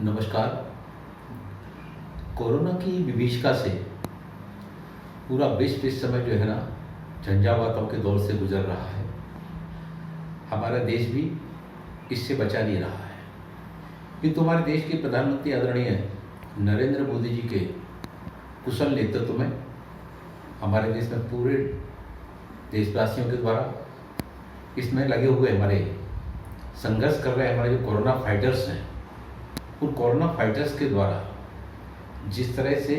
नमस्कार। कोरोना की विभीषिका से पूरा विश्व इस समय जो है ना झंझावातों के दौर से गुजर रहा है। हमारा देश भी इससे बचा नहीं रहा है, किंतु हमारे देश के प्रधानमंत्री आदरणीय नरेंद्र मोदी जी के कुशल नेतृत्व में हमारे देश में पूरे देशवासियों के द्वारा इसमें लगे हुए हमारे संघर्ष कर रहे हमारे जो कोरोना फाइटर्स हैं, उन कोरोना फाइटर्स के द्वारा जिस तरह से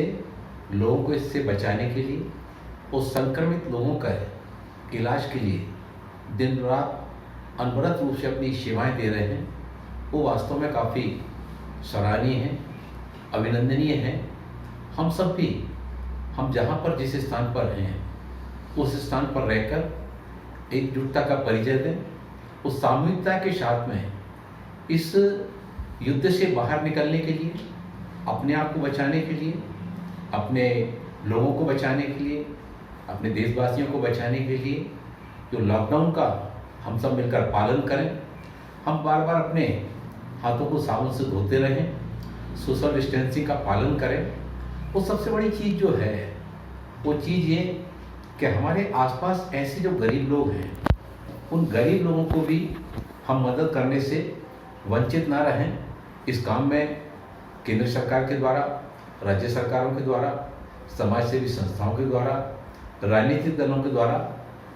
लोगों को इससे बचाने के लिए और संक्रमित लोगों का इलाज के लिए दिन रात अनवरत रूप से अपनी सेवाएं दे रहे हैं, वो वास्तव में काफ़ी सराहनीय है, अभिनंदनीय है। हम सब भी हम जहाँ पर जिस स्थान पर हैं उस स्थान पर रहकर एकजुटता का परिचय दें, उस सामूहिकता के साथ में इस युद्ध से बाहर निकलने के लिए, अपने आप को बचाने के लिए, अपने लोगों को बचाने के लिए, अपने देशवासियों को बचाने के लिए जो लॉकडाउन का हम सब मिलकर पालन करें। हम बार बार अपने हाथों को साबुन से धोते रहें, सोशल डिस्टेंसिंग का पालन करें। वो सबसे बड़ी चीज़ जो है वो चीज़ ये कि हमारे आसपास ऐसे जो गरीब लोग हैं, उन गरीब लोगों को भी हम मदद करने से वंचित ना रहें। इस काम में केंद्र सरकार के द्वारा, राज्य सरकारों के द्वारा, समाज सेवी संस्थाओं के द्वारा, राजनीतिक दलों के द्वारा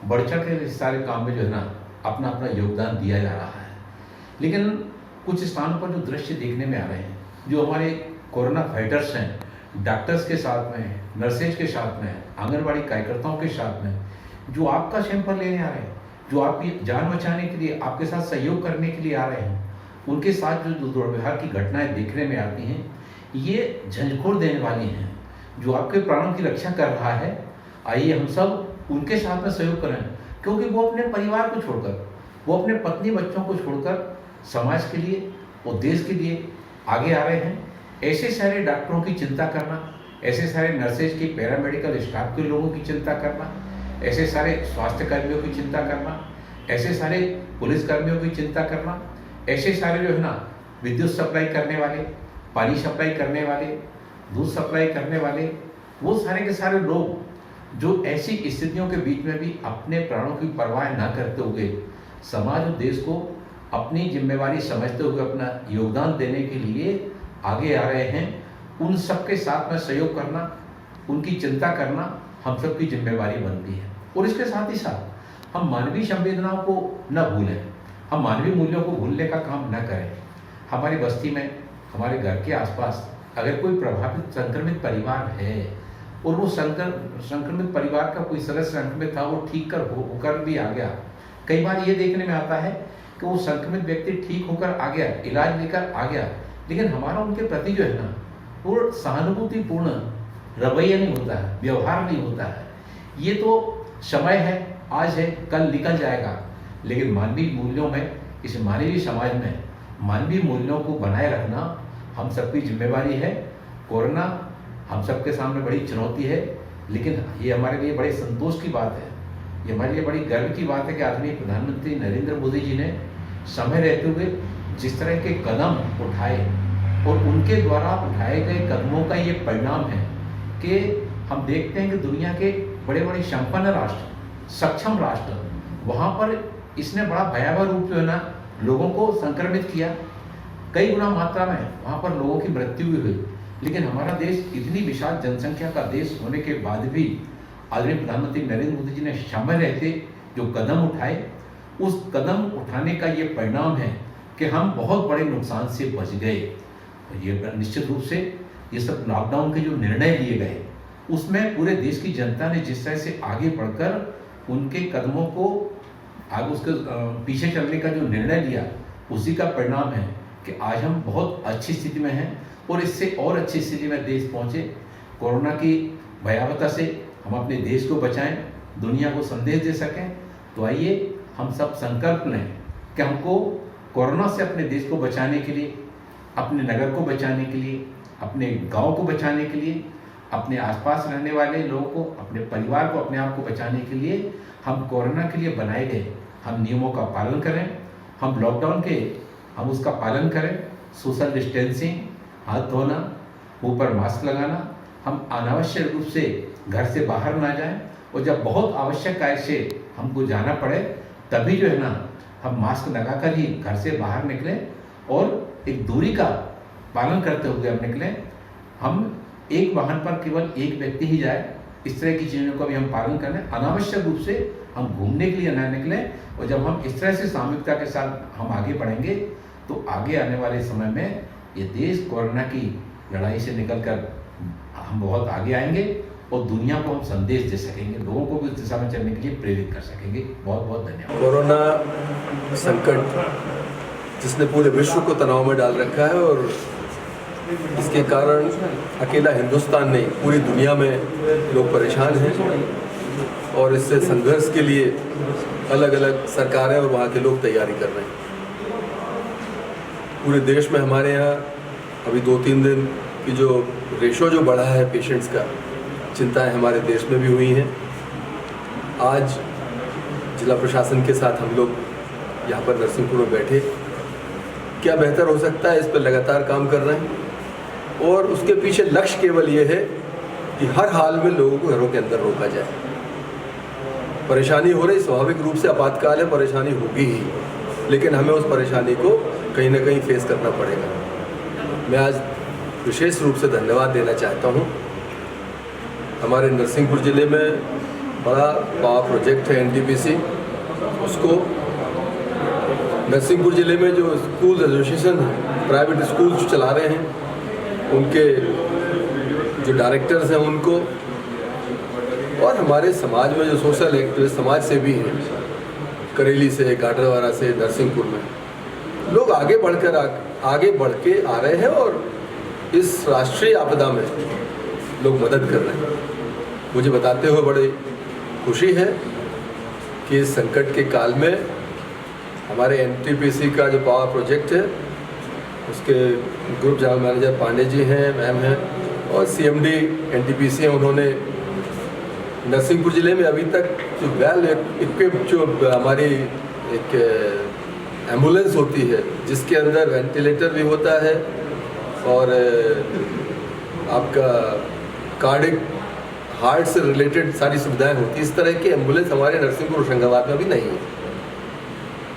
बढ़ चढ़ के इस सारे काम में जो है ना अपना अपना योगदान दिया जा रहा है। लेकिन कुछ स्थानों पर जो दृश्य देखने में आ रहे हैं, जो हमारे कोरोना फाइटर्स हैं, डॉक्टर्स के साथ में, नर्सेज के साथ में, आंगनबाड़ी कार्यकर्ताओं के साथ में, जो आपका सैंपल लेने आ रहे हैं, जो आपकी जान बचाने के लिए आपके साथ सहयोग करने के लिए आ रहे हैं, उनके साथ जो दुर्व्यवहार की घटनाएं देखने में आती हैं, ये झंझोर देने वाली हैं। जो आपके प्राणों की रक्षा कर रहा है, आइए हम सब उनके साथ में सहयोग करें, क्योंकि वो अपने परिवार को छोड़कर, वो अपने पत्नी बच्चों को छोड़कर समाज के लिए और देश के लिए आगे आ रहे हैं। ऐसे सारे डॉक्टरों की चिंता करना, ऐसे सारे नर्सेज की, पैरामेडिकल स्टाफ के लोगों की चिंता करना, ऐसे सारे स्वास्थ्य कर्मियों की चिंता करना, ऐसे सारे पुलिस कर्मियों की चिंता करना, ऐसे सारे जो है ना विद्युत सप्लाई करने वाले, पानी सप्लाई करने वाले, दूध सप्लाई करने वाले, वो सारे के सारे लोग जो ऐसी स्थितियों के बीच में भी अपने प्राणों की परवाह ना करते हुए समाज और देश को अपनी जिम्मेवारी समझते हुए अपना योगदान देने के लिए आगे आ रहे हैं, उन सबके साथ में सहयोग करना, उनकी चिंता करना हम सबकी जिम्मेवारी बनती है। और इसके साथ ही साथ हम मानवीय संवेदनाओं को न भूलें, हम मानवीय मूल्यों को भूलने का काम न करें। हमारी बस्ती में, हमारे घर के आसपास अगर कोई प्रभावित संक्रमित परिवार है और वो संक्रमित परिवार का कोई सदस्य संक्रमित था, वो ठीक होकर भी आ गया। कई बार ये देखने में आता है कि वो संक्रमित व्यक्ति ठीक होकर आ गया, इलाज लेकर आ गया, लेकिन हमारा उनके प्रति जो है ना वो सहानुभूतिपूर्ण रवैया नहीं होता है, व्यवहार नहीं होता है। ये तो समय है, आज है, कल निकल जाएगा, लेकिन मानवीय मूल्यों में, इस मानवीय समाज में मानवीय मूल्यों को बनाए रखना हम सबकी जिम्मेवारी है। कोरोना हम सबके सामने बड़ी चुनौती है, लेकिन ये हमारे लिए बड़े संतोष की बात है, ये हमारे लिए बड़ी गर्व की बात है कि आदरणीय प्रधानमंत्री नरेंद्र मोदी जी ने समय रहते हुए जिस तरह के कदम उठाए और उनके द्वारा उठाए गए कदमों का ये परिणाम है कि हम देखते हैं कि दुनिया के बड़े बड़े संपन्न राष्ट्र, सक्षम राष्ट्र, वहाँ पर इसने बड़ा भयावह रूप जो है ना लोगों को संक्रमित किया, कई गुना मात्रा में वहाँ पर लोगों की मृत्यु भी हुई। लेकिन हमारा देश इतनी विशाल जनसंख्या का देश होने के बाद भी आदरणीय प्रधानमंत्री नरेंद्र मोदी जी ने समय रहते जो कदम उठाए, उस कदम उठाने का ये परिणाम है कि हम बहुत बड़े नुकसान से बच गए। ये निश्चित रूप से ये सब लॉकडाउन के जो निर्णय लिए गए, उसमें पूरे देश की जनता ने जिस तरह से आगे बढ़कर उनके कदमों को आगे उसके पीछे चलने का जो निर्णय लिया, उसी का परिणाम है कि आज हम बहुत अच्छी स्थिति में हैं और इससे और अच्छी स्थिति में देश पहुँचे। कोरोना की भयावहता से हम अपने देश को बचाएं, दुनिया को संदेश दे सकें। तो आइए हम सब संकल्प लें कि हमको कोरोना से अपने देश को बचाने के लिए, अपने नगर को बचाने के लिए, अपने गांव को बचाने के लिए, अपने आसपास रहने वाले लोगों को, अपने परिवार को, अपने आप को बचाने के लिए हम कोरोना के लिए बनाए गए हम नियमों का पालन करें, हम लॉकडाउन के हम उसका पालन करें, सोशल डिस्टेंसिंग, हाथ धोना, मुंह पर मास्क लगाना, हम अनावश्यक रूप से घर से बाहर ना जाएं, और जब बहुत आवश्यक कार्य से हमको जाना पड़े तभी जो है ना हम मास्क लगाकर ही घर से बाहर निकलें और एक दूरी का पालन करते हुए हम निकलें। हम एक वाहन पर केवल एक व्यक्ति ही जाए, इस तरह की चीज़ों का भी हम पालन करें। अनावश्यक रूप से हम घूमने के लिए ना निकलें, और जब हम इस तरह से सामूहिकता के साथ हम आगे बढ़ेंगे तो आगे आने वाले समय में ये देश कोरोना की लड़ाई से निकलकर हम बहुत आगे आएंगे और दुनिया को हम संदेश दे सकेंगे, लोगों को भी उस दिशा में चलने के लिए प्रेरित कर सकेंगे। बहुत बहुत धन्यवाद। कोरोना संकट जिसने पूरे विश्व को तनाव में डाल रखा है, और इसके कारण अकेला हिंदुस्तान नहीं पूरी दुनिया में लोग परेशान हैं, और इससे संघर्ष के लिए अलग अलग सरकारें और वहाँ के लोग तैयारी कर रहे हैं। पूरे देश में हमारे यहाँ अभी 2-3 दिन की जो रेशो जो बढ़ा है पेशेंट्स का, चिंताएं हमारे देश में भी हुई हैं। आज जिला प्रशासन के साथ हम लोग यहाँ पर नरसिंहपुर में बैठे, क्या बेहतर हो सकता है इस पर लगातार काम कर रहे हैं, और उसके पीछे लक्ष्य केवल ये है कि हर हाल में लोगों को घरों के अंदर रोका जाए। परेशानी हो रही, स्वाभाविक रूप से आपातकाल है, परेशानी होगी ही, लेकिन हमें उस परेशानी को कहीं ना कहीं फेस करना पड़ेगा। मैं आज विशेष रूप से धन्यवाद देना चाहता हूँ। हमारे नरसिंहपुर ज़िले में बड़ा पावर प्रोजेक्ट है एनटीपीसी, उसको नरसिंहपुर ज़िले में जो स्कूल एसोसिएशन प्राइवेट स्कूल जो चला रहे हैं, उनके जो डायरेक्टर्स हैं उनको, और हमारे समाज में जो सोशल एक्टिविस्ट समाज से भी हैं, करेली से, गाडरवारा से, नरसिंहपुर में लोग आगे बढ़ के आ रहे हैं, और इस राष्ट्रीय आपदा में लोग मदद कर रहे हैं। मुझे बताते हुए बड़ी खुशी है कि इस संकट के काल में हमारे एनटीपीसी का जो पावर प्रोजेक्ट है, उसके group general manager Pandey ji हैं, मैम हैं, और सीएमडी एनटीपीसी हैं। उन्होंने नरसिंहपुर ज़िले में अभी तक जो वेल इक्विप्ड जो हमारी एक एम्बुलेंस होती है, जिसके अंदर वेंटिलेटर भी होता है और आपका कार्डिक हार्ट से रिलेटेड सारी सुविधाएं होती हैं, इस तरह की एम्बुलेंस हमारे नरसिंहपुर होशंगाबाद में भी नहीं है।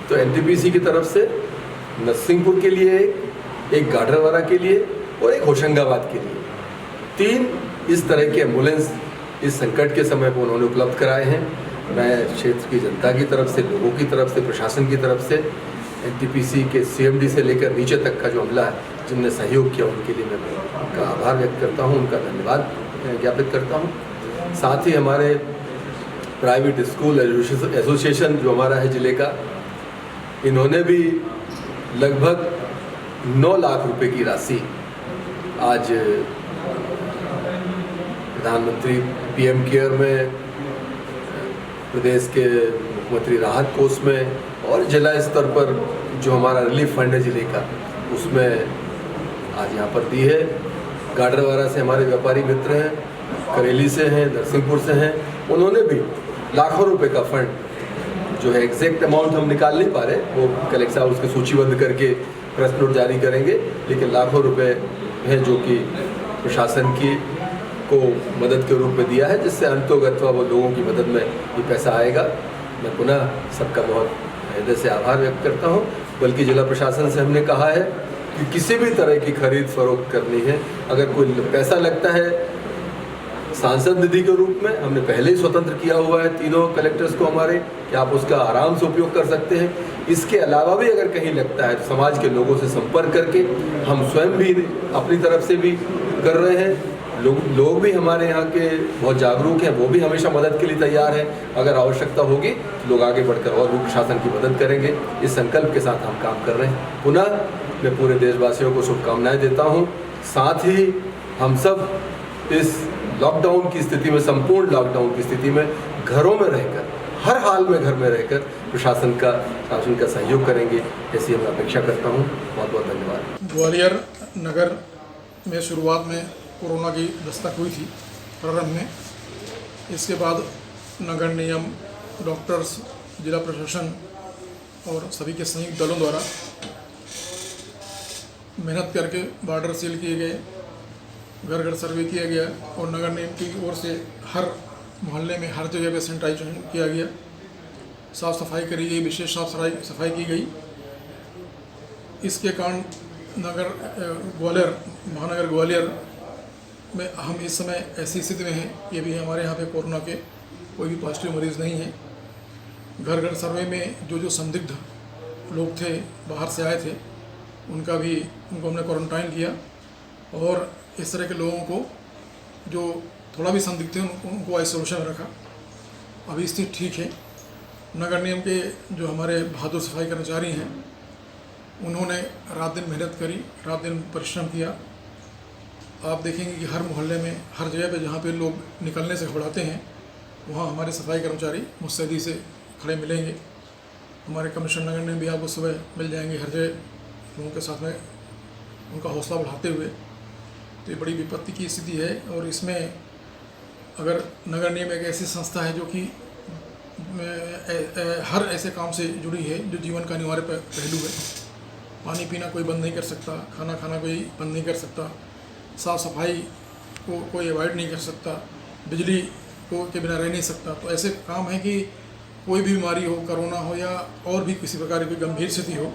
तो एनटीपीसी की तरफ से नरसिंहपुर के लिए एक गाडरवारा के लिए और एक होशंगाबाद के लिए 3 इस तरह के एम्बुलेंस इस संकट के समय पर उन्होंने उपलब्ध कराए हैं। मैं क्षेत्र की जनता की तरफ से, लोगों की तरफ से, प्रशासन की तरफ से, एनटीपीसी के सीएमडी से लेकर नीचे तक का जो अमला है जिनने सहयोग किया, उनके लिए मैं उनका आभार व्यक्त करता हूँ, उनका धन्यवाद ज्ञापित करता हूँ। साथ ही हमारे प्राइवेट स्कूल एसोसिएशन जो हमारा है ज़िले का, इन्होंने भी लगभग 9 लाख रुपए की राशि आज प्रधानमंत्री पीएम केयर में, प्रदेश के मुख्यमंत्री राहत कोष में, और जिला स्तर पर जो हमारा रिलीफ फंड है ज़िले का, उसमें आज यहाँ पर दी है। गाडरवारा से हमारे व्यापारी मित्र हैं, करेली से हैं, नरसिंहपुर से हैं, उन्होंने भी लाखों रुपए का फंड जो है एग्जैक्ट अमाउंट हम निकाल नहीं पा रहे, वो कलेक्टर साहब उसके सूचीबद्ध करके प्रेस नोट जारी करेंगे, लेकिन लाखों रुपए हैं जो कि प्रशासन की को मदद के रूप में दिया है, जिससे अंतोगत्वा वो लोगों की मदद में ये पैसा आएगा। मैं पुनः सबका बहुत हृदय से आभार व्यक्त करता हूँ। बल्कि जिला प्रशासन से हमने कहा है कि किसी भी तरह की खरीद फरोख्त करनी है, अगर कोई पैसा लगता है सांसद निधि के रूप में, हमने पहले ही स्वतंत्र किया हुआ है तीनों कलेक्टर्स को हमारे, कि आप उसका आराम से उपयोग कर सकते हैं। इसके अलावा भी अगर कहीं लगता है तो समाज के लोगों से संपर्क करके हम स्वयं भी अपनी तरफ से भी कर रहे हैं। लोग भी हमारे यहाँ के बहुत जागरूक हैं, वो भी हमेशा मदद के लिए तैयार हैं। अगर आवश्यकता होगी तो लोग आगे बढ़कर और भी प्रशासन की मदद करेंगे। इस संकल्प के साथ हम काम कर रहे हैं। पुनः मैं पूरे देशवासियों को शुभकामनाएं देता हूँ। साथ ही हम सब इस लॉकडाउन की स्थिति में, संपूर्ण लॉकडाउन की स्थिति में घरों में रहकर, हर हाल में घर में रहकर प्रशासन का सहयोग करेंगे, ऐसी मैं अपेक्षा करता हूँ। बहुत बहुत धन्यवाद। ग्वालियर नगर में शुरुआत में कोरोना की दस्तक हुई थी प्रारंभ में, इसके बाद नगर निगम, डॉक्टर्स, जिला प्रशासन और सभी के संयुक्त दलों द्वारा मेहनत करके बॉर्डर सील किए गए, घर घर सर्वे किया गया और नगर निगम की ओर से हर मोहल्ले में हर जगह पे सैनिटाइजेशन किया गया, साफ़ सफाई करी गई, विशेष सफाई की गई। इसके कारण महानगर ग्वालियर में हम इस समय ऐसी स्थिति में हैं कि अभी हमारे यहाँ पे कोरोना के कोई भी पॉजिटिव मरीज़ नहीं है। घर घर सर्वे में जो संदिग्ध लोग थे, बाहर से आए थे, उनको हमने क्वारंटाइन किया और इस तरह के लोगों को जो थोड़ा भी संदिग्ध थे उनको आइसोलेशन में रखा। अभी स्थिति ठीक है। नगर निगम के जो हमारे बहादुर सफाई कर्मचारी हैं, उन्होंने रात दिन मेहनत करी, रात दिन परिश्रम किया। आप देखेंगे कि हर मोहल्ले में, हर जगह पे जहाँ पे लोग निकलने से घबराते हैं, वहाँ हमारे सफाई कर्मचारी मुस्तैदी से खड़े मिलेंगे। हमारे कमिश्नर नगर निगम भी आपको सुबह मिल जाएंगे हर जगह लोगों के साथ में, उनका हौसला बढ़ाते हुए। तो ये बड़ी विपत्ति की स्थिति है और इसमें अगर नगर निगम एक ऐसी संस्था है जो कि हर ऐसे काम से जुड़ी है जो जीवन का अनिवार्य पहलू है। पानी पीना कोई बंद नहीं कर सकता, खाना खाना कोई बंद नहीं कर सकता, साफ़ सफाई को कोई अवॉइड नहीं कर सकता, बिजली को के बिना रह नहीं सकता। तो ऐसे काम है कि कोई भी बीमारी हो, कोरोना हो या और भी किसी प्रकार की गंभीर स्थिति हो,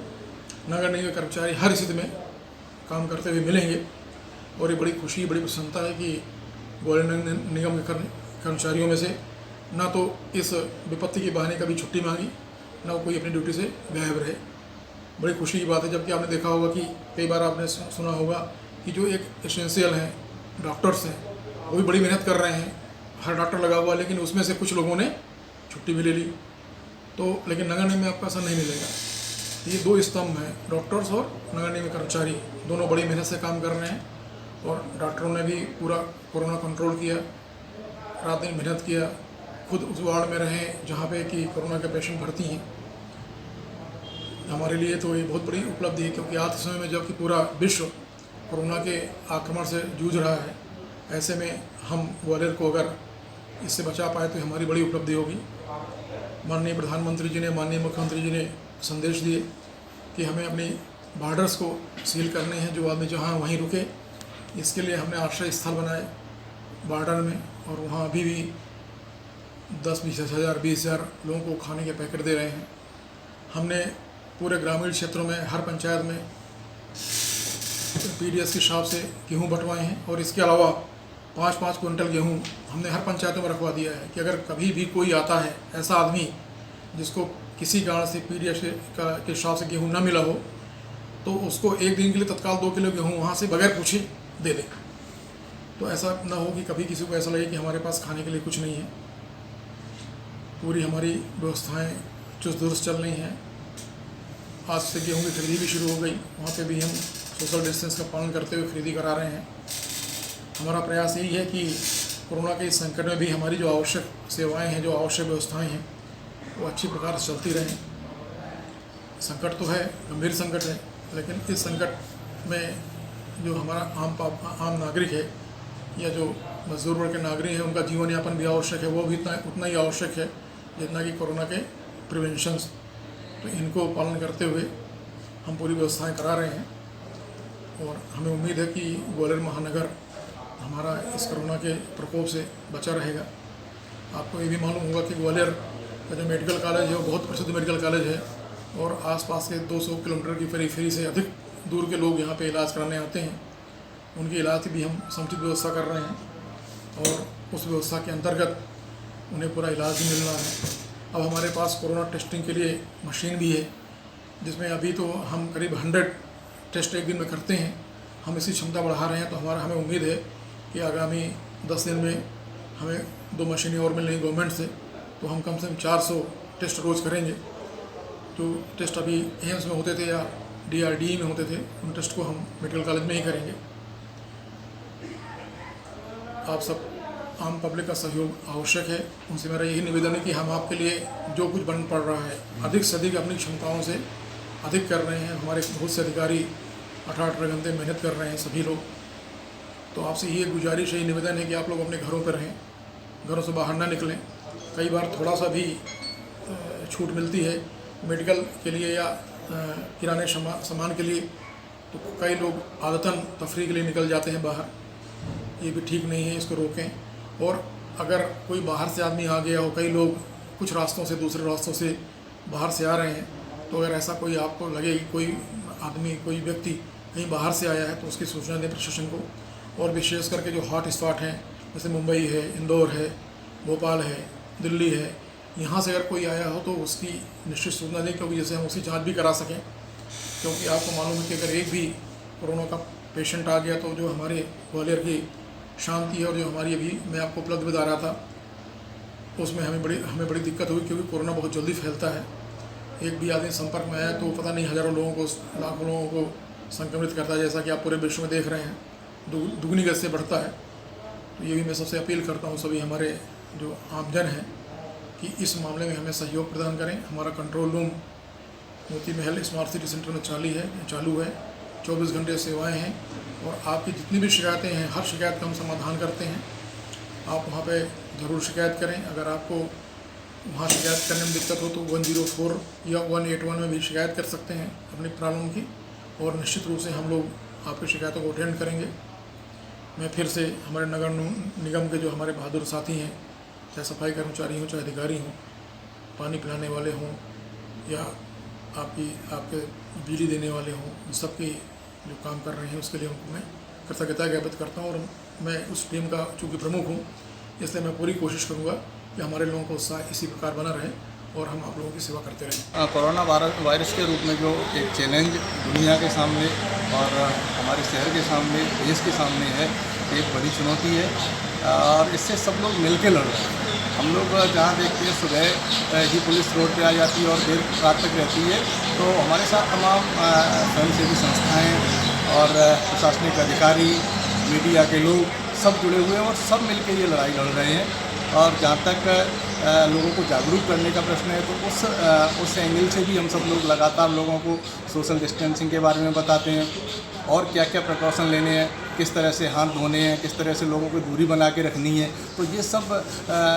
नगर निगम के कर्मचारी हर स्थिति में काम करते हुए मिलेंगे। और ये बड़ी खुशी, बड़ी प्रसन्नता है कि ग्वालियर नगर निगम के कर्मचारियों में से ना तो इस विपत्ति के बहाने कभी छुट्टी मांगी, ना कोई अपनी ड्यूटी से गायब रहे। बड़ी खुशी की बात है। जबकि आपने देखा होगा कि कई बार आपने सुना होगा कि जो एक एसेंशियल हैं, डॉक्टर्स हैं, वो भी बड़ी मेहनत कर रहे हैं, हर डॉक्टर लगा हुआ, लेकिन उसमें से कुछ लोगों ने छुट्टी भी ले ली। तो लेकिन नगर निगम में आपको ऐसा नहीं मिलेगा। ये दो स्तंभ हैं, डॉक्टर्स और नगर निगम कर्मचारी, दोनों बड़ी मेहनत से काम कर रहे हैं। और डॉक्टरों ने भी पूरा कोरोना कंट्रोल किया, रात दिन मेहनत किया, खुद उस वार्ड में रहे जहाँ पे कि कोरोना के पेशेंट भर्ती हैं। हमारे लिए तो ये बहुत बड़ी उपलब्धि है, क्योंकि आज के समय में जबकि पूरा विश्व कोरोना के आक्रमण से जूझ रहा है, ऐसे में हम ग्वालियर को अगर इससे बचा पाए तो हमारी बड़ी उपलब्धि होगी। माननीय प्रधानमंत्री जी ने, माननीय मुख्यमंत्री जी ने संदेश दिए कि हमें अपनी बॉर्डर्स को सील करने हैं, जो आदमी जहाँ वहीं रुके। इसके लिए हमने आश्रय स्थल बनाए बॉर्डर में, और वहाँ अभी भी 10-20 हज़ार 20 हज़ार लोगों को खाने के पैकेट दे रहे हैं। हमने पूरे ग्रामीण क्षेत्रों में हर पंचायत में पीडीएस की शॉप से गेहूँ बंटवाए हैं, और इसके अलावा 5-5 क्विंटल गेहूँ हमने हर पंचायतों में रखवा दिया है कि अगर कभी भी कोई आता है ऐसा आदमी जिसको किसी कारण से पीडीएस के शॉप से गेहूँ न मिला हो, तो उसको एक दिन के लिए तत्काल 2 किलो गेहूँ वहाँ से बगैर पूछे दे दें। तो ऐसा ना हो कि कभी किसी को ऐसा लगे कि हमारे पास खाने के लिए कुछ नहीं है। पूरी हमारी व्यवस्थाएं चुस्त दुरुस्त चल रही हैं। आज से गेहूँ की खरीदी भी शुरू हो गई, वहाँ पे भी हम सोशल डिस्टेंस का पालन करते हुए खरीदी करा रहे हैं। हमारा प्रयास यही है कि कोरोना के इस संकट में भी हमारी जो आवश्यक सेवाएं हैं, जो आवश्यक व्यवस्थाएं हैं, वो अच्छी प्रकार से चलती रहें। संकट तो है, गंभीर संकट है, लेकिन इस संकट में जो हमारा आम नागरिक है या जो मजदूर वर्ग के नागरिक हैं, उनका जीवन यापन भी आवश्यक है, वो भी उतना ही आवश्यक है जितना कि कोरोना के प्रिवेंशंस। तो इनको पालन करते हुए हम पूरी व्यवस्थाएं करा रहे हैं, और हमें उम्मीद है कि ग्वालियर महानगर हमारा इस कोरोना के प्रकोप से बचा रहेगा। आपको ये भी मालूम होगा कि ग्वालियर का जो मेडिकल कॉलेज है वो बहुत प्रसिद्ध मेडिकल कॉलेज है, और आसपास के 200 किलोमीटर की पेरीफेरी से अधिक दूर के लोग यहाँ पे इलाज कराने आते हैं। उनके इलाज की भी हम समुचित व्यवस्था कर रहे हैं, और उस व्यवस्था के अंतर्गत उन्हें पूरा इलाज भी मिल रहा है। अब हमारे पास कोरोना टेस्टिंग के लिए मशीन भी है, जिसमें अभी तो हम करीब 100 टेस्ट एक दिन में करते हैं। हम इसकी क्षमता बढ़ा रहे हैं, तो हमें उम्मीद है कि आगामी 10 दिन में हमें 2 मशीनें और मिल रही गवर्नमेंट से, तो हम कम से कम 400 टेस्ट रोज़ करेंगे। जो टेस्ट अभी एम्स में होते थे या DRDE में होते थे, उन टेस्ट को हम मेडिकल कॉलेज में ही करेंगे। आप सब आम पब्लिक का सहयोग आवश्यक है। उनसे मेरा यही निवेदन है कि हम आपके लिए जो कुछ बन पड़ रहा है, अधिक से अधिक अपनी क्षमताओं से अधिक कर रहे हैं। हमारे बहुत से अधिकारी 18 घंटे मेहनत कर रहे हैं, सभी लोग। तो आपसे ये गुजारिश है, निवेदन है कि आप लोग अपने घरों पर रहें, घरों से बाहर ना निकलें। कई बार थोड़ा सा भी छूट मिलती है मेडिकल के लिए या किराने सामान के लिए, तो कई लोग आदतन तफरीह के लिए निकल जाते हैं बाहर, ये भी ठीक नहीं है, इसको रोकें। और अगर कोई बाहर से आदमी आ गया हो, कई लोग कुछ रास्तों से दूसरे रास्तों से बाहर से आ रहे हैं, तो अगर ऐसा कोई आपको लगे कि कोई आदमी कोई व्यक्ति कहीं बाहर से आया है तो उसकी सूचना दें प्रशासन को। और विशेष करके जो हॉट स्पॉट हैं जैसे मुंबई है, इंदौर है, भोपाल है, दिल्ली है, यहाँ से अगर कोई आया हो तो उसकी निश्चित सूचना दें, क्योंकि जैसे हम उसकी जांच भी करा सकें। क्योंकि आपको मालूम है कि अगर एक भी कोरोना का पेशेंट आ गया तो जो हमारे ग्वालियर की शांति है और जो हमारी अभी मैं आपको उपलब्ध बता रहा था उसमें हमें बड़ी दिक्कत हुई, क्योंकि कोरोना बहुत जल्दी फैलता है। एक भी आदमी संपर्क में आया तो पता नहीं हज़ारों लोगों को, लाखों लोगों को संक्रमित करता है, जैसा कि आप पूरे विश्व में देख रहे हैं, दुगनी गति से बढ़ता है। तो ये भी मैं सबसे अपील करता हूँ सभी हमारे जो आमजन हैं कि इस मामले में हमें सहयोग प्रदान करें। हमारा control room Moti Mahal smart city centre में चालू है, 24 घंटे सेवाएं हैं और आपकी जितनी भी शिकायतें हैं हर शिकायत का हम समाधान करते हैं। आप वहाँ पे ज़रूर शिकायत करें। अगर आपको वहाँ शिकायत करने में दिक्कत हो तो 104 या 181 में भी शिकायत कर सकते हैं अपनी प्रॉब्लम की, और निश्चित रूप से हम लोग आपकी शिकायतों को अटेंड करेंगे। मैं फिर से हमारे नगर निगम के जो हमारे बहादुर साथी हैं, चाहे सफाई कर्मचारी हों, चाहे अधिकारी हों, पानी पिलाने वाले हों या आपके बिजली देने वाले हों, इन सब की जो काम कर रहे हैं उसके लिए उनको मैं कृतज्ञता ज्ञापित करता हूँ। और मैं उस टीम का चूँकि प्रमुख हूँ, इसलिए मैं पूरी कोशिश करूँगा कि हमारे लोगों का उत्साह इसी प्रकार बना रहे और हम आप लोगों की सेवा करते रहें। कोरोना वायरस के रूप में जो एक चैलेंज दुनिया के सामने और हमारे शहर के सामने, देश के सामने है, एक बड़ी चुनौती है और इससे सब लोग मिल के लड़ रहे हैं। हम लोग जहाँ देखते हैं सुबह ही पुलिस रोड पे आ जाती है और देर रात तक रहती है, तो हमारे साथ तमाम स्वयंसेवी संस्थाएं और प्रशासनिक अधिकारी, मीडिया के लोग सब जुड़े हुए हैं और सब मिलकर ये लड़ाई लड़ रहे हैं। और जहाँ तक लोगों को जागरूक करने का प्रश्न है तो उस एंगल से भी हम सब लोग लगातार लोगों को सोशल डिस्टेंसिंग के बारे में बताते हैं और क्या क्या प्रिकॉशन लेने हैं, किस तरह से हाथ धोने हैं, किस तरह से लोगों को दूरी बना के रखनी है। तो ये सब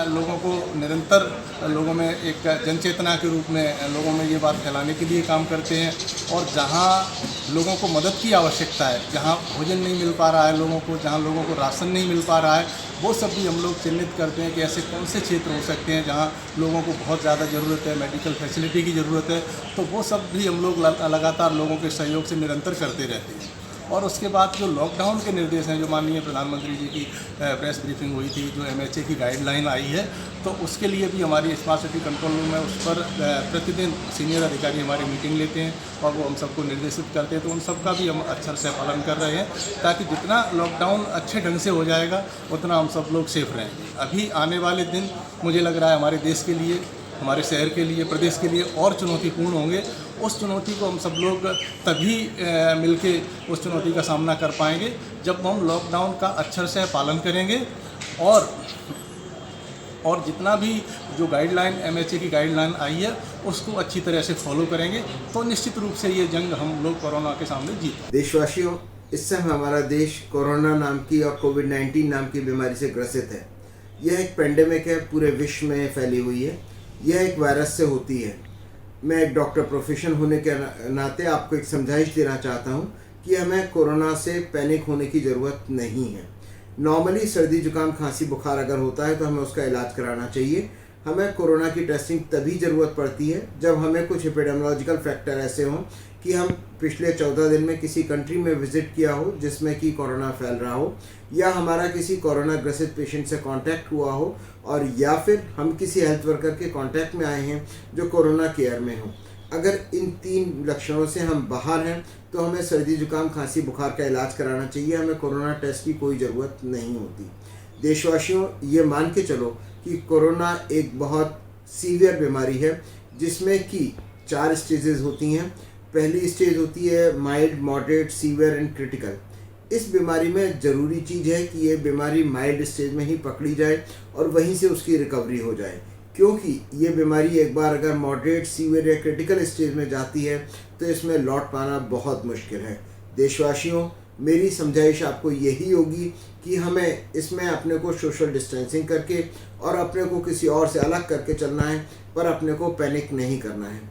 लोगों को निरंतर लोगों में एक जनचेतना के रूप में लोगों में ये बात फैलाने के लिए काम करते हैं। और जहाँ लोगों को मदद की आवश्यकता है, जहाँ भोजन नहीं मिल पा रहा है लोगों को, जहाँ लोगों को राशन नहीं मिल पा रहा है, वो सब भी हम लोग चिन्हित करते हैं कि ऐसे कौन से क्षेत्र हो सकते हैं जहाँ लोगों को बहुत ज़्यादा ज़रूरत है, मेडिकल फैसिलिटी की ज़रूरत है। तो वो सब भी हम लोग लगातार लोगों के सहयोग से निरंतर करते रहते हैं। और उसके बाद जो लॉकडाउन के निर्देश हैं, जो माननीय प्रधानमंत्री जी की प्रेस ब्रीफिंग हुई थी, जो MHA की गाइडलाइन आई है, तो उसके लिए भी हमारी स्मार्ट सिटी कंट्रोल रूम है, उस पर प्रतिदिन सीनियर अधिकारी हमारी मीटिंग लेते हैं और वो हम सबको निर्देशित करते हैं। तो उन सब का भी हम अक्षर से पालन कर रहे हैं ताकि जितना लॉकडाउन अच्छे ढंग से हो जाएगा उतना हम सब लोग सेफ रहेंगे। अभी आने वाले दिन मुझे लग रहा है हमारे देश के लिए, हमारे शहर के लिए, प्रदेश के लिए और चुनौतीपूर्ण होंगे। उस चुनौती को हम सब लोग तभी मिलके उस चुनौती का सामना कर पाएंगे जब हम लॉकडाउन का अक्षर से पालन करेंगे और जितना भी जो गाइडलाइन MHA की गाइडलाइन आई है उसको अच्छी तरह से फॉलो करेंगे तो निश्चित रूप से ये जंग हम लोग कोरोना के सामने जीत। देशवासियों, इस समय हमारा देश कोरोना नाम की और कोविड-19 नाम की बीमारी से ग्रसित है। यह एक पेंडेमिक है, पूरे विश्व में फैली हुई है। यह एक वायरस से होती है। मैं एक डॉक्टर प्रोफेशन होने के नाते आपको एक समझाइश देना चाहता हूँ कि हमें कोरोना से पैनिक होने की ज़रूरत नहीं है। नॉर्मली सर्दी जुकाम खांसी बुखार अगर होता है तो हमें उसका इलाज कराना चाहिए। हमें कोरोना की टेस्टिंग तभी ज़रूरत पड़ती है जब हमें कुछ एपिडेमियोलॉजिकल फैक्टर ऐसे हों कि हम पिछले 14 दिन में किसी कंट्री में विज़िट किया हो जिसमें कि कोरोना फैल रहा हो, या हमारा किसी कोरोना ग्रसित पेशेंट से कांटेक्ट हुआ हो, और या फिर हम किसी हेल्थ वर्कर के कांटेक्ट में आए हैं जो कोरोना केयर में हो। अगर इन 3 लक्षणों से हम बाहर हैं तो हमें सर्दी जुकाम खांसी बुखार का इलाज कराना चाहिए। हमें कोरोना टेस्ट की कोई ज़रूरत नहीं होती। देशवासियों, ये मान के चलो कि कोरोना एक बहुत सीवियर बीमारी है जिसमें कि 4 स्टेजेस होती हैं। पहली स्टेज होती है mild, moderate, severe and critical. इस बीमारी में ज़रूरी चीज़ है कि ये बीमारी माइल्ड स्टेज में ही पकड़ी जाए और वहीं से उसकी रिकवरी हो जाए, क्योंकि ये बीमारी एक बार अगर मॉडरेट, सीवियर या क्रिटिकल स्टेज में जाती है तो इसमें लौट पाना बहुत मुश्किल है। देशवासियों, मेरी समझाइश आपको यही होगी कि हमें इसमें अपने को सोशल डिस्टेंसिंग करके और अपने को किसी और से अलग करके चलना है, पर अपने को पैनिक नहीं करना है।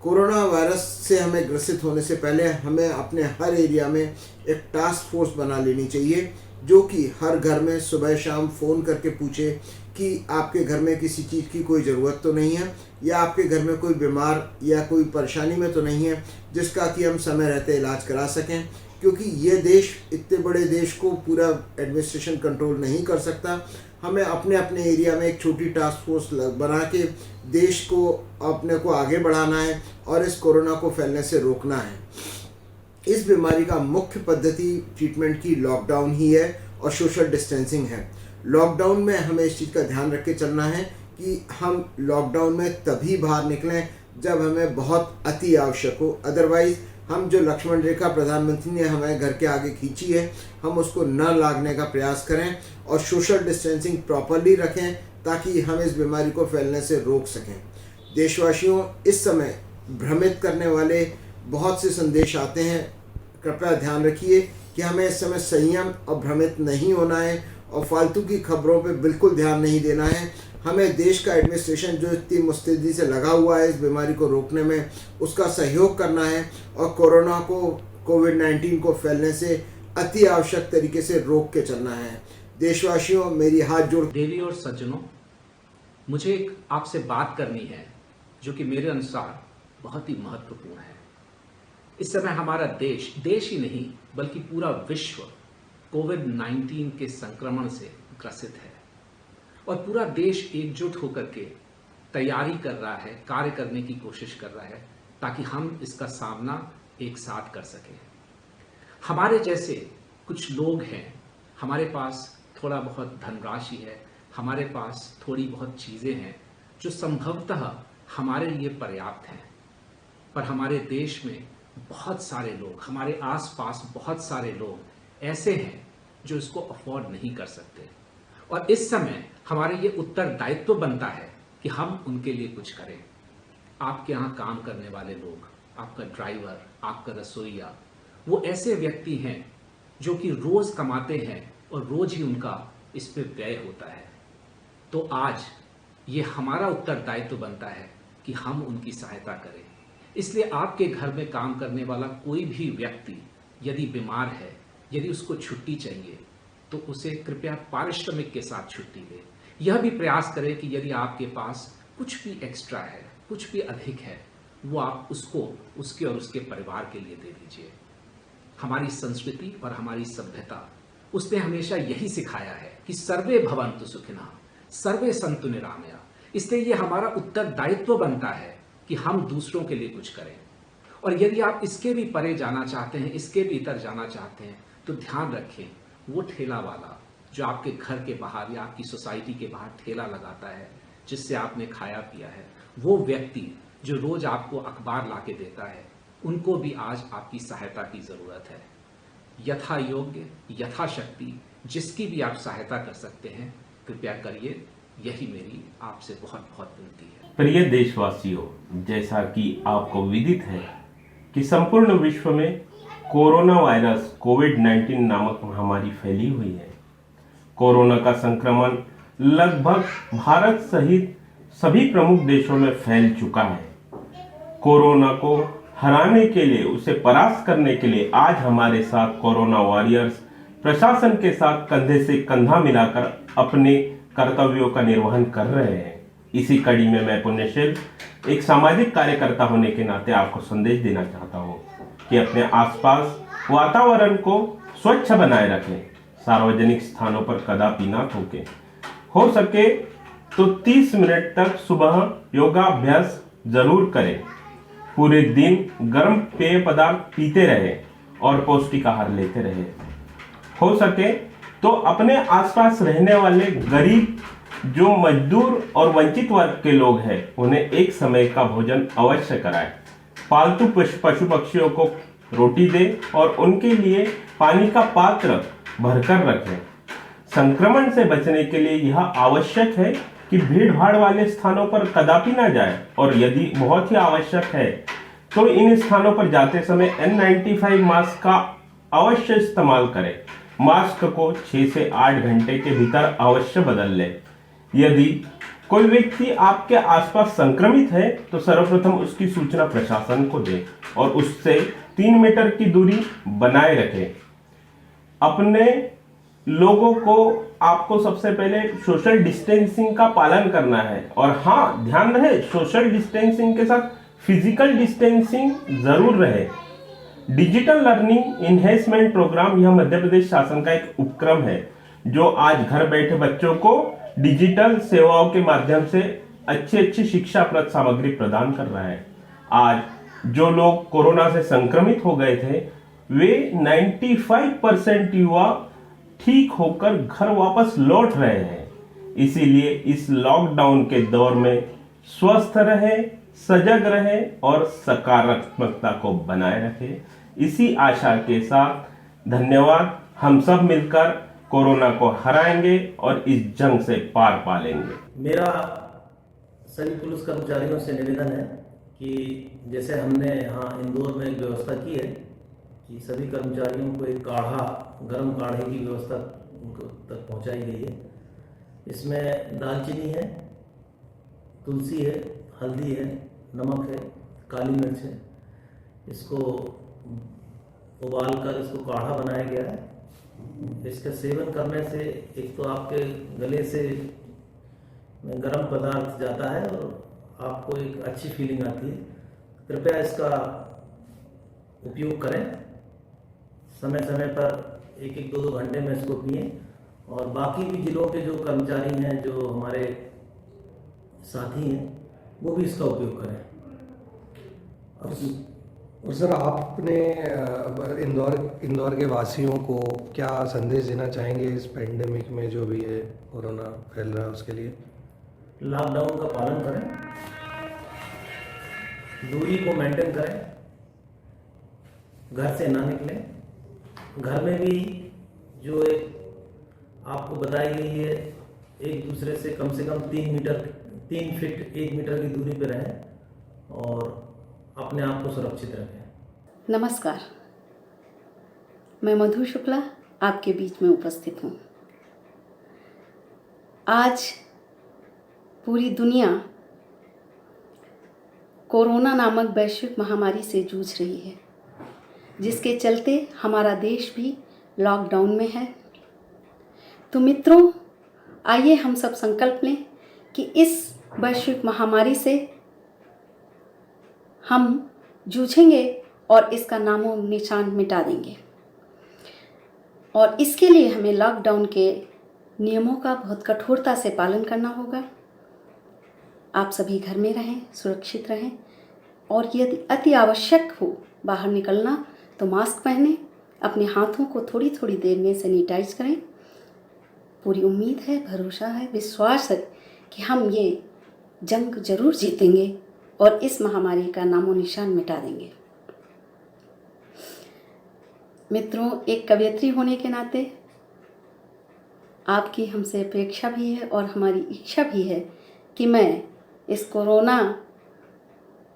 कोरोना वायरस से हमें ग्रसित होने से पहले हमें अपने हर एरिया में एक टास्क फोर्स बना लेनी चाहिए, जो कि हर घर में सुबह शाम फ़ोन करके पूछे कि आपके घर में किसी चीज़ की कोई ज़रूरत तो नहीं है, या आपके घर में कोई बीमार या कोई परेशानी में तो नहीं है जिसका कि हम समय रहते इलाज करा सकें। क्योंकि ये देश, इतने बड़े देश को पूरा एडमिनिस्ट्रेशन कंट्रोल नहीं कर सकता। हमें अपने अपने एरिया में एक छोटी टास्क फोर्स बना के देश को अपने को आगे बढ़ाना है और इस कोरोना को फैलने से रोकना है। इस बीमारी का मुख्य पद्धति ट्रीटमेंट की लॉकडाउन ही है और सोशल डिस्टेंसिंग है। लॉकडाउन में हमें इस चीज़ का ध्यान रख के चलना है कि हम लॉकडाउन में तभी बाहर निकलें जब हमें बहुत अति आवश्यक हो। अदरवाइज़ हम जो लक्ष्मण रेखा प्रधानमंत्री ने हमारे घर के आगे खींची है, हम उसको न लागने का प्रयास करें और सोशल डिस्टेंसिंग प्रॉपरली रखें ताकि हम इस बीमारी को फैलने से रोक सकें। देशवासियों, इस समय भ्रमित करने वाले बहुत से संदेश आते हैं। कृपया ध्यान रखिए कि हमें इस समय संयम और भ्रमित नहीं होना है और फालतू की खबरों पे बिल्कुल ध्यान नहीं देना है। हमें देश का एडमिनिस्ट्रेशन जो इतनी मुस्तैदी से लगा हुआ है इस बीमारी को रोकने में, उसका सहयोग करना है और कोरोना को, कोविड-19 को फैलने से अति आवश्यक तरीके से रोक के चलना है। देशवासियों, मेरी हाथ जोड़ देवी और सज्जनों, मुझे एक आपसे बात करनी है जो कि मेरे अनुसार बहुत ही महत्वपूर्ण है। इस समय हमारा देश ही नहीं बल्कि पूरा विश्व कोविड-19 के संक्रमण से ग्रसित है और पूरा देश एकजुट होकर के तैयारी कर रहा है, कार्य करने की कोशिश कर रहा है ताकि हम इसका सामना एक साथ कर सकें। हमारे जैसे कुछ लोग हैं, हमारे पास थोड़ा बहुत धनराशि है, हमारे पास थोड़ी बहुत चीज़ें हैं जो संभवतः हमारे लिए पर्याप्त हैं, पर हमारे देश में बहुत सारे लोग, हमारे आसपास बहुत सारे लोग ऐसे हैं जो इसको अफोर्ड नहीं कर सकते और इस समय हमारे ये उत्तरदायित्व बनता है कि हम उनके लिए कुछ करें। आपके यहाँ काम करने वाले लोग, आपका ड्राइवर, आपका रसोइया, वो ऐसे व्यक्ति हैं जो कि रोज़ कमाते हैं और रोज़ ही उनका इस पे व्यय होता है। तो आज ये हमारा उत्तरदायित्व बनता है कि हम उनकी सहायता करें। इसलिए आपके घर में काम करने वाला कोई भी व्यक्ति यदि बीमार है, यदि उसको छुट्टी चाहिए तो उसे कृपया पारिश्रमिक के साथ छुट्टी दें। यह भी प्रयास करें कि यदि आपके पास कुछ भी एक्स्ट्रा है, कुछ भी अधिक है, वो आप उसको उसके और उसके परिवार के लिए दे दीजिए। हमारी संस्कृति और हमारी सभ्यता, उसने हमेशा यही सिखाया है कि सर्वे भवन्तु सुखिनः, सर्वे सन्तु निरामया। इसलिए ये हमारा उत्तरदायित्व बनता है कि हम दूसरों के लिए कुछ करें। और यदि आप इसके भी परे जाना चाहते हैं, इसके भी इतर जाना चाहते हैं, तो ध्यान रखें, वो ठेला वाला जो आपके घर के बाहर या आपकी सोसाइटी के बाहर ठेला लगाता है, जिससे आपने खाया पिया है, वो व्यक्ति जो रोज आपको अखबार ला के देता है, उनको भी आज आपकी सहायता की ज़रूरत है। यथा योग्य, यथाशक्ति जिसकी भी आप सहायता कर सकते हैं, कृपया करिए। यही मेरी आपसे बहुत बहुत विनती है। प्रिय देशवासियों, जैसा कि आपको विदित है कि संपूर्ण विश्व में कोरोना वायरस कोविड-19 नामक महामारी फैली हुई है। कोरोना का संक्रमण लगभग भारत सहित सभी प्रमुख देशों में फैल चुका है। कोरोना को हराने के लिए, उसे परास्त करने के लिए आज हमारे साथ कोरोना वॉरियर्स प्रशासन के साथ कंधे से कंधा मिलाकर अपने कर्तव्यों का निर्वहन कर रहे हैं। इसी कड़ी में मैं पुण्यशील एक सामाजिक कार्यकर्ता होने के नाते आपको संदेश देना चाहता हूँ कि अपने आसपास वातावरण को स्वच्छ बनाए रखें, सार्वजनिक स्थानों पर कदापि ना थूकें। हो सके तो 30 मिनट तक सुबह योगाभ्यास जरूर करें। पूरे दिन गर्म पेय पदार्थ पीते रहें और पौष्टिक आहार लेते रहें। हो सके तो अपने आसपास रहने वाले गरीब, जो मजदूर और वंचित वर्ग के लोग हैं, उन्हें एक समय का भोजन अवश्य कराएं। पालतू पशु पक्षियों को रोटी दें और उनके लिए पानी का पात्र भरकर रखें। संक्रमण से बचने के लिए यह आवश्यक है कि भीड़ भाड़ वाले स्थानों पर कदापि ना जाए और यदि बहुत ही आवश्यक है तो इन स्थानों पर जाते समय N95 मास्क का अवश्य इस्तेमाल करें। मास्क को 6 से 8 घंटे के भीतर अवश्य बदल लें। यदि कोई व्यक्ति आपके आसपास संक्रमित है तो सर्वप्रथम उसकी सूचना प्रशासन को दें और उससे 3 मीटर की दूरी बनाए रखें। अपने लोगों को आपको सबसे पहले सोशल डिस्टेंसिंग का पालन करना है और हाँ, ध्यान रहे सोशल डिस्टेंसिंग के साथ फिजिकल डिस्टेंसिंग जरूर रहे। डिजिटल लर्निंग इन्हेंसमेंट प्रोग्राम यह मध्य प्रदेश शासन का एक उपक्रम है जो आज घर बैठे बच्चों को डिजिटल सेवाओं के माध्यम से अच्छी शिक्षाप्रद सामग्री प्रदान कर रहा है। आज जो लोग कोरोना से संक्रमित हो गए थे वे 95% युवा ठीक होकर घर वापस लौट रहे हैं। इसीलिए इस लॉकडाउन के दौर में स्वस्थ रहे, सजग रहे और सकारात्मकता को बनाए रखे। इसी आशा के साथ धन्यवाद। हम सब मिलकर कोरोना को हराएंगे और इस जंग से पार पालेंगे। मेरा सभी पुलिस कर्मचारियों से निवेदन है कि जैसे हमने यहाँ इंदौर में एक व्यवस्था की है कि सभी कर्मचारियों को एक गर्म काढ़े की व्यवस्था उनको तक पहुँचाई गई है। इसमें दालचीनी है, तुलसी है, हल्दी है, नमक है, काली मिर्च है। इसको उबालकर इसको काढ़ा बनाया गया है। इसके सेवन करने से एक तो आपके गले से गर्म पदार्थ जाता है और आपको एक अच्छी फीलिंग आती है। कृपया इसका उपयोग करें। समय समय पर 1-2 घंटे में इसको पिएं और बाकी भी जिलों के जो कर्मचारी हैं, जो हमारे साथी हैं, वो भी इसका उपयोग करें। और सर, आपने इंदौर के वासियों को क्या संदेश देना चाहेंगे इस पेंडेमिक में जो भी है कोरोना फैल रहा है उसके लिए? लॉकडाउन का पालन करें, दूरी को मेंटेन करें, घर से ना निकलें। घर में भी जो एक आपको बताई गई है एक दूसरे से कम 3 फीट 1 मीटर की दूरी पर रहें और अपने आप को सुरक्षित रखें। नमस्कार, मैं मधु शुक्ला आपके बीच में उपस्थित हूँ। आज पूरी दुनिया कोरोना नामक वैश्विक महामारी से जूझ रही है, जिसके चलते हमारा देश भी लॉकडाउन में है। तो मित्रों, आइए हम सब संकल्प लें कि इस वैश्विक महामारी से हम जूझेंगे और इसका नामो निशान मिटा देंगे। और इसके लिए हमें लॉकडाउन के नियमों का बहुत कठोरता से पालन करना होगा। आप सभी घर में रहें, सुरक्षित रहें और यदि अति आवश्यक हो बाहर निकलना तो मास्क पहनें, अपने हाथों को थोड़ी थोड़ी देर में सैनिटाइज करें। पूरी उम्मीद है, भरोसा है, विश्वास है कि हम ये जंग जरूर जीतेंगे और इस महामारी का नामो निशान मिटा देंगे। मित्रों, एक कवयित्री होने के नाते आपकी हमसे अपेक्षा भी है और हमारी इच्छा भी है कि मैं इस कोरोना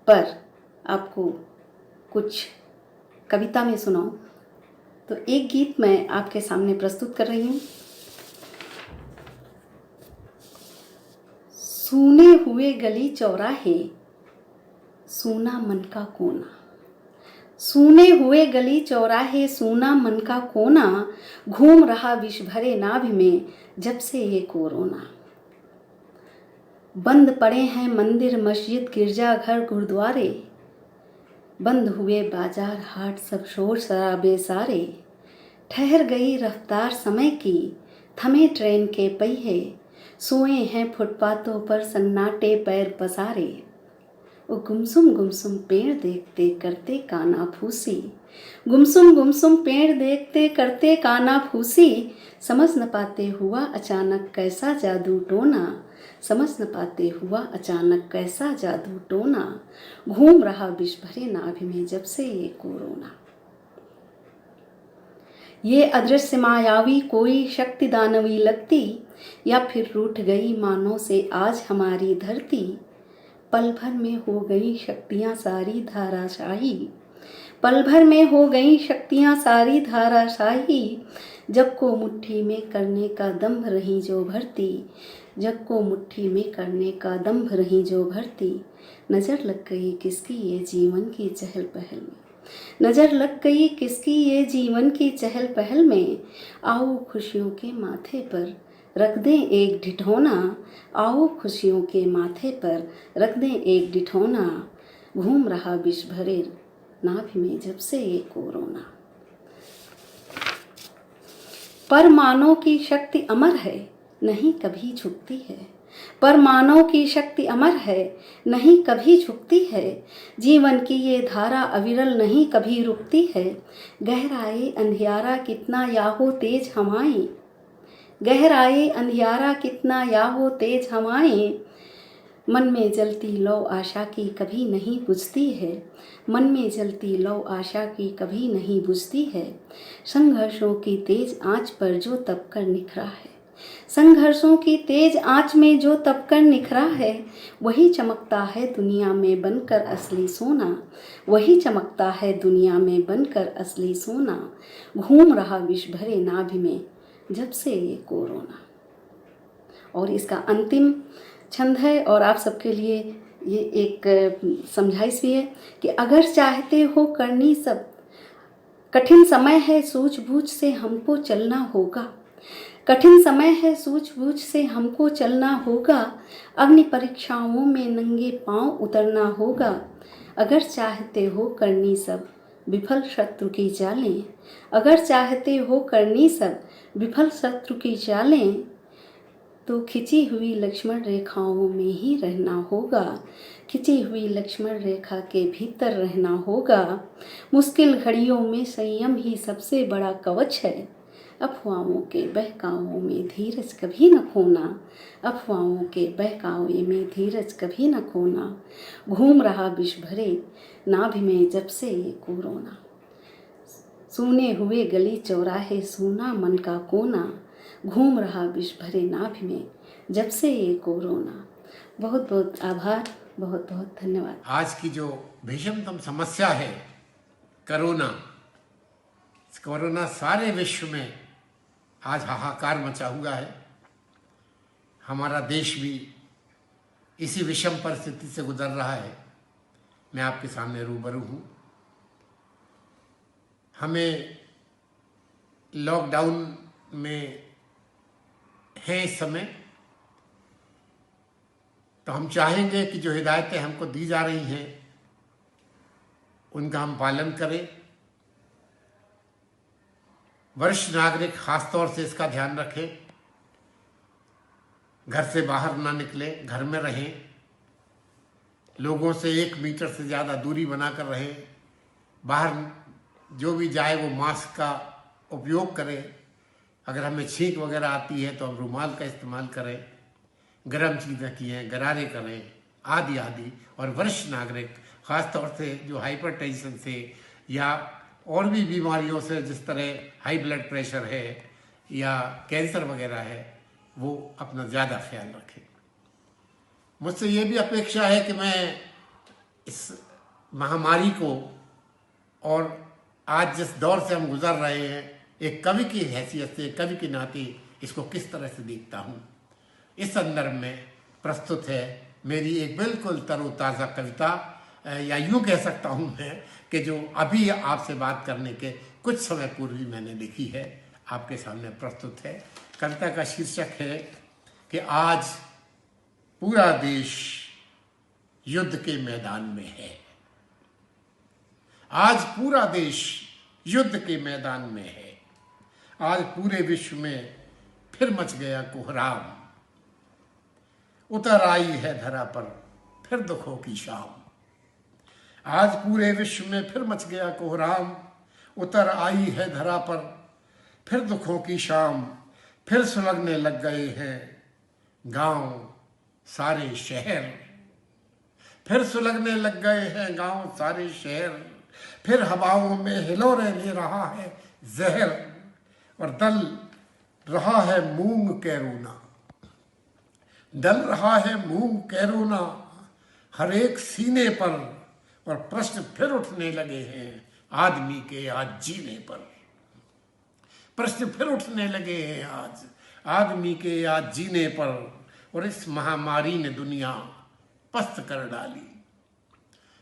पर आपको कुछ कविता में सुनाऊं। तो एक गीत मैं आपके सामने प्रस्तुत कर रही हूँ। सूने हुए गली चौराहे, सूना मन का कोना। सूने हुए गली चौराहे, सूना मन का कोना, घूम रहा विष भरे नाभ में जब से ये कोरोना। बंद पड़े हैं मंदिर, मस्जिद, गिरजाघर, गुरुद्वारे, बंद हुए बाजार हाट, सब शोर शराबे सारे। ठहर गई रफ्तार समय की, थमे ट्रेन के पहिए, सोए हैं फुटपाथों पर सन्नाटे पैर पसारे। वो गुमसुम पेड़ देखते करते काना फूसी, गुमसुम पेड़ देखते करते काना फूसी। समझ न पाते हुआ अचानक कैसा जादू टोना, समझ न पाते हुआ अचानक कैसा जादू टोना। घूम रहा विष भरे नाभि में जब से ये कोरोना। ये अदृश्य मायावी कोई शक्ति दानवी लगती, या फिर रूठ गई मानों से आज हमारी धरती। पल भर में हो गई शक्तियाँ सारी धाराशाही, पल भर में हो गई शक्तियाँ सारी धाराशाही। जब को मुट्ठी में करने का दम्भ रही जो भरती, जग को मुट्ठी में करने का दम्भ रही जो भरती, नज़र लग गई किसकी ये जीवन की चहल पहल में, नज़र लग गई किसकी ये जीवन की चहल पहल में। आओ खुशियों के माथे पर रख दें एक ढिढोना, आओ खुशियों के माथे पर रख दें एक ढिढोना, घूम रहा विष भरे नाभि में जब से ये कोरोना। पर मानव की शक्ति अमर है, नहीं कभी झुकती है, पर मानव की शक्ति अमर है, नहीं कभी झुकती है। जीवन की ये धारा अविरल नहीं कभी रुकती है। गहराए अंधियारा कितना याहो तेज हवाएं, गहराए अंधियारा कितना याहो तेज हवाएं। मन में जलती लौ आशा की कभी नहीं बुझती है, मन में जलती लौ आशा की कभी नहीं बुझती है। संघर्षों की तेज आंच पर जो तप कर निखरा है, संघर्षों की तेज आंच में जो तप कर निखरा है, वही चमकता है दुनिया में बनकर असली सोना, वही चमकता है दुनिया में बनकर असली सोना। घूम रहा विष भरे नाभि में जब से ये कोरोना। और इसका अंतिम छंद है और आप सबके लिए ये एक समझाइश भी है कि अगर चाहते हो करनी सब, कठिन समय है सूझबूझ से हमको चलना होगा, कठिन समय है सूझबूझ से हमको चलना होगा। अग्नि परीक्षाओं में नंगे पांव उतरना होगा। अगर चाहते हो करनी सब विफल शत्रु की चालें, अगर चाहते हो करनी सब विफल शत्रु की चालें, तो खिंची हुई लक्ष्मण रेखाओं में ही रहना होगा, खिंची हुई लक्ष्मण रेखा के भीतर रहना होगा। मुश्किल घड़ियों में संयम ही सबसे बड़ा कवच है। अफवाहों के बहकावों में धीरज कभी न खोना, अफवाहों के बहकावे में धीरज कभी न खोना। घूम रहा विष भरे नाभि में जब से ये कोरोना। सूने हुए गली चौराहे सूना मन का कोना, घूम रहा विष भरे नाभि में जब से ये कोरोना। बहुत बहुत आभार, बहुत बहुत धन्यवाद। आज की जो भीषणतम समस्या है कोरोना, कोरोना सारे विश्व में आज हाहाकार मचा हुआ है। हमारा देश भी इसी विषम परिस्थिति से गुजर रहा है। मैं आपके सामने रूबरू हूँ। हमें लॉकडाउन में है इस समय, तो हम चाहेंगे कि जो हिदायतें हमको दी जा रही हैं उनका हम पालन करें। वरिष्ठ नागरिक खासतौर से इसका ध्यान रखें, घर से बाहर ना निकलें, घर में रहें, लोगों से 1 मीटर से ज़्यादा दूरी बनाकर रहें, बाहर जो भी जाए वो मास्क का उपयोग करें। अगर हमें छींक वगैरह आती है तो हम रुमाल का इस्तेमाल करें, गर्म चीज़ें किएं, गरारे करें, आदि आदि। और वरिष्ठ नागरिक ख़ासतौर से जो हाइपरटेंशन से या और भी बीमारियों से, जिस तरह हाई ब्लड प्रेशर है या कैंसर वगैरह है, वो अपना ज़्यादा ख्याल रखें। मुझसे ये भी अपेक्षा है कि मैं इस महामारी को और आज जिस दौर से हम गुजर रहे हैं, एक कवि की हैसियत से, कवि के नाते इसको किस तरह से देखता हूँ, इस संदर्भ में प्रस्तुत है मेरी एक बिल्कुल तरोताज़ा कविता, या यूँ कह सकता हूँ मैं कि जो अभी आपसे बात करने के कुछ समय पूर्व ही मैंने लिखी है, आपके सामने प्रस्तुत है। कविता का शीर्षक है कि आज पूरा देश युद्ध के मैदान में है। आज पूरा देश युद्ध के मैदान में है। आज पूरे विश्व में फिर मच गया कोहराम, उतर आई है धरा पर फिर दुखों की शाम। आज पूरे विश्व में फिर मच गया कोहराम, उतर आई है धरा पर फिर दुखों की शाम। फिर सुलगने लग गए हैं गांव सारे शहर, फिर सुलगने लग गए हैं गांव सारे शहर। फिर हवाओं में हिलोरे ले रहा है जहर, और दल रहा है मूंग कैरोना, डल रहा है मूंग कैरोना हर एक सीने पर। और प्रश्न फिर उठने लगे हैं आदमी के आज जीने पर। प्रश्न फिर उठने लगे हैं आज आदमी के आज जीने पर। और इस महामारी ने दुनिया पस्त कर डाली।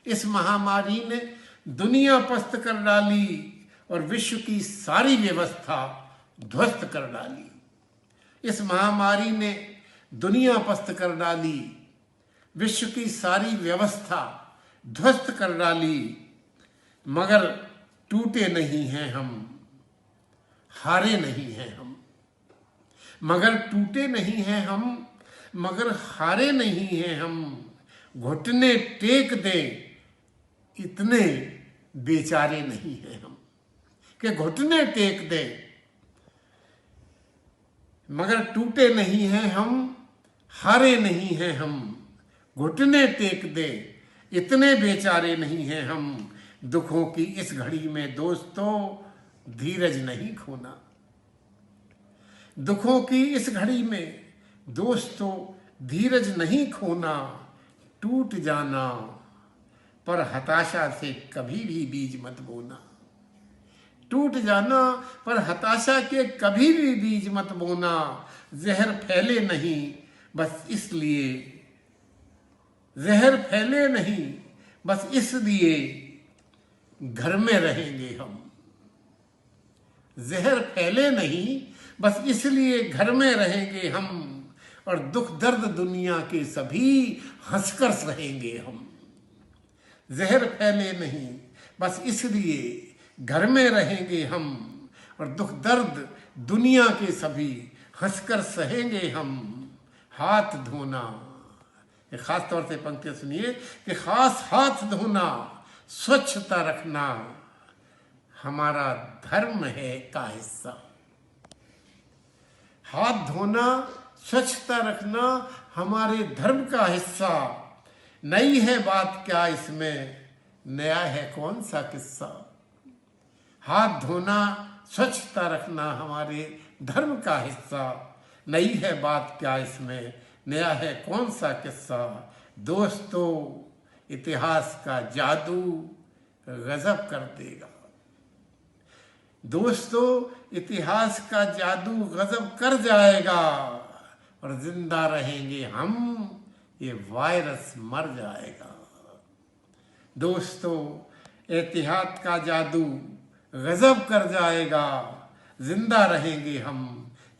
इस महामारी ने दुनिया पस्त कर डाली और विश्व की सारी व्यवस्था ध्वस्त कर डाली। इस महामारी ने दुनिया पस्त कर डाली, विश्व की सारी व्यवस्था ध्वस्त कर डाली, मगर टूटे नहीं हैं हम, हारे नहीं हैं हम। मगर टूटे नहीं हैं हम, मगर हारे नहीं हैं हम। घुटने टेक दे इतने बेचारे नहीं हैं हम कि घुटने टेक दे, मगर टूटे नहीं हैं हम, हारे नहीं हैं हम। घुटने टेक दे इतने बेचारे नहीं हैं हम। दुखों की इस घड़ी में दोस्तों धीरज नहीं खोना। दुखों की इस घड़ी में दोस्तों धीरज नहीं खोना। टूट जाना पर हताशा से कभी भी बीज मत बोना। टूट जाना पर हताशा के कभी भी बीज मत बोना। जहर फैले नहीं बस इसलिए, जहर फैले नहीं बस इसलिए घर में रहेंगे हम। जहर फैले नहीं बस इसलिए घर में रहेंगे हम। और दुख दर्द दुनिया के सभी हंसकर सहेंगे हम। जहर फैले नहीं बस इसलिए घर में रहेंगे हम। और दुख दर्द दुनिया के सभी हंसकर सहेंगे हम। हाथ धोना, खास तौर से पंक्ति सुनिए कि खास हाथ धोना, स्वच्छता रखना हमारा धर्म है का हिस्सा। हाथ धोना, स्वच्छता रखना हमारे धर्म का हिस्सा। नई है बात क्या इसमें, नया है कौन सा किस्सा। हाथ धोना, स्वच्छता रखना हमारे धर्म का हिस्सा। नई है बात क्या इसमें, नया है कौन सा किस्सा। दोस्तों इतिहास का जादू गजब कर देगा। दोस्तों इतिहास का जादू गजब कर जाएगा। और जिंदा रहेंगे हम, ये वायरस मर जाएगा। दोस्तों इतिहास का जादू गजब कर जाएगा। जिंदा रहेंगे हम,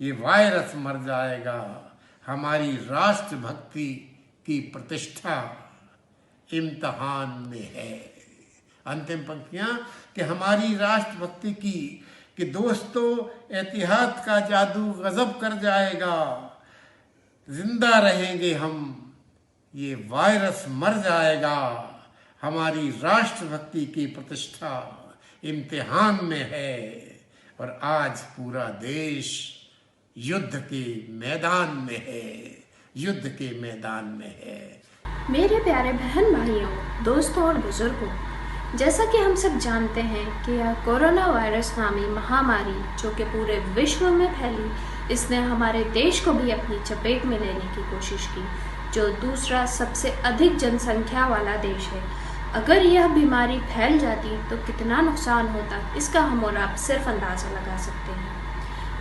ये वायरस मर जाएगा। हमारी राष्ट्रभक्ति की प्रतिष्ठा इम्तिहान में है। अंतिम पंक्तियां कि हमारी राष्ट्रभक्ति की कि दोस्तों इतिहास का जादू गजब कर जाएगा। जिंदा रहेंगे हम, ये वायरस मर जाएगा। हमारी राष्ट्रभक्ति की प्रतिष्ठा इम्तिहान में है। और आज पूरा देश युद्ध के मैदान में है, युद्ध के मैदान में है। मेरे प्यारे बहन भाइयों, दोस्तों और बुजुर्गों, जैसा कि हम सब जानते हैं कि यह कोरोना वायरस नामी महामारी जो कि पूरे विश्व में फैली, इसने हमारे देश को भी अपनी चपेट में लेने की कोशिश की, जो दूसरा सबसे अधिक जनसंख्या वाला देश है। अगर यह बीमारी फैल जाती तो कितना नुकसान होता, इसका हम और आप सिर्फ अंदाज़ा लगा सकते हैं।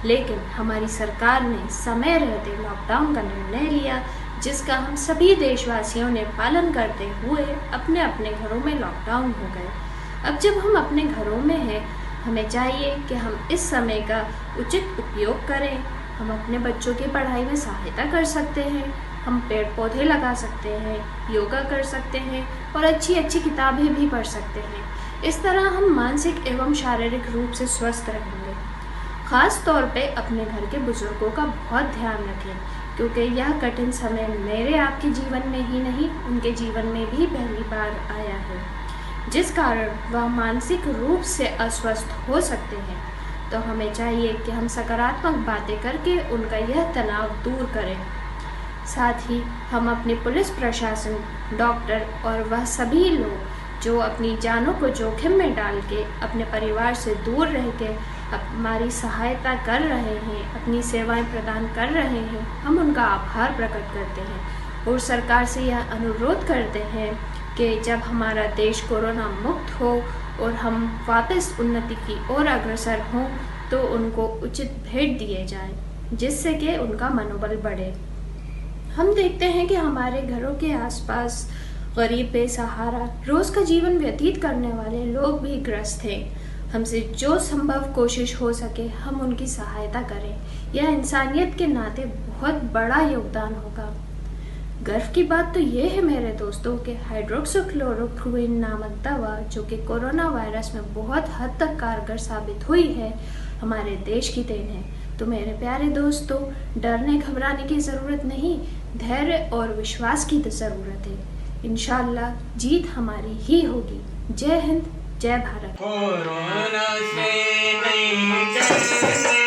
लेकिन हमारी सरकार ने समय रहते लॉकडाउन का निर्णय लिया, जिसका हम सभी देशवासियों ने पालन करते हुए अपने अपने घरों में लॉकडाउन हो गए। अब जब हम अपने घरों में हैं, हमें चाहिए कि हम इस समय का उचित उपयोग करें। हम अपने बच्चों की पढ़ाई में सहायता कर सकते हैं, हम पेड़ पौधे लगा सकते हैं, योगा कर सकते हैं और अच्छी अच्छी किताबें भी पढ़ सकते हैं। इस तरह हम मानसिक एवं शारीरिक रूप से स्वस्थ रहेंगे। ख़ास तौर पे अपने घर के बुजुर्गों का बहुत ध्यान रखें, क्योंकि यह कठिन समय मेरे आपके जीवन में ही नहीं, उनके जीवन में भी पहली बार आया है, जिस कारण वह मानसिक रूप से अस्वस्थ हो सकते हैं। तो हमें चाहिए कि हम सकारात्मक बातें करके उनका यह तनाव दूर करें। साथ ही हम अपने पुलिस प्रशासन, डॉक्टर और वह सभी लोग जो अपनी जानों को जोखिम में डाल के अपने परिवार से दूर रह के हमारी सहायता कर रहे हैं, अपनी सेवाएं प्रदान कर रहे हैं, हम उनका आभार प्रकट करते हैं और सरकार से यह अनुरोध करते हैं कि जब हमारा देश कोरोना मुक्त हो और हम वापस उन्नति की ओर अग्रसर हों, तो उनको उचित भेंट दिए जाएं, जिससे कि उनका मनोबल बढ़े। हम देखते हैं कि हमारे घरों के आसपास गरीब बेसहारा रोज़ का जीवन व्यतीत करने वाले लोग भी ग्रस्त हैं। हमसे जो संभव कोशिश हो सके हम उनकी सहायता करें। यह इंसानियत के नाते बहुत बड़ा योगदान होगा। गर्व की बात तो ये है मेरे दोस्तों कि हाइड्रोक्सीक्लोरोक्विन नामक दवा जो कि कोरोना वायरस में बहुत हद तक कारगर साबित हुई है, हमारे देश की देन है। तो मेरे प्यारे दोस्तों, डरने घबराने की ज़रूरत नहीं, धैर्य और विश्वास की ज़रूरत है। इंशाअल्लाह जीत हमारी ही होगी। जय हिंद, जय भारत। कोरोना से नहीं डरना।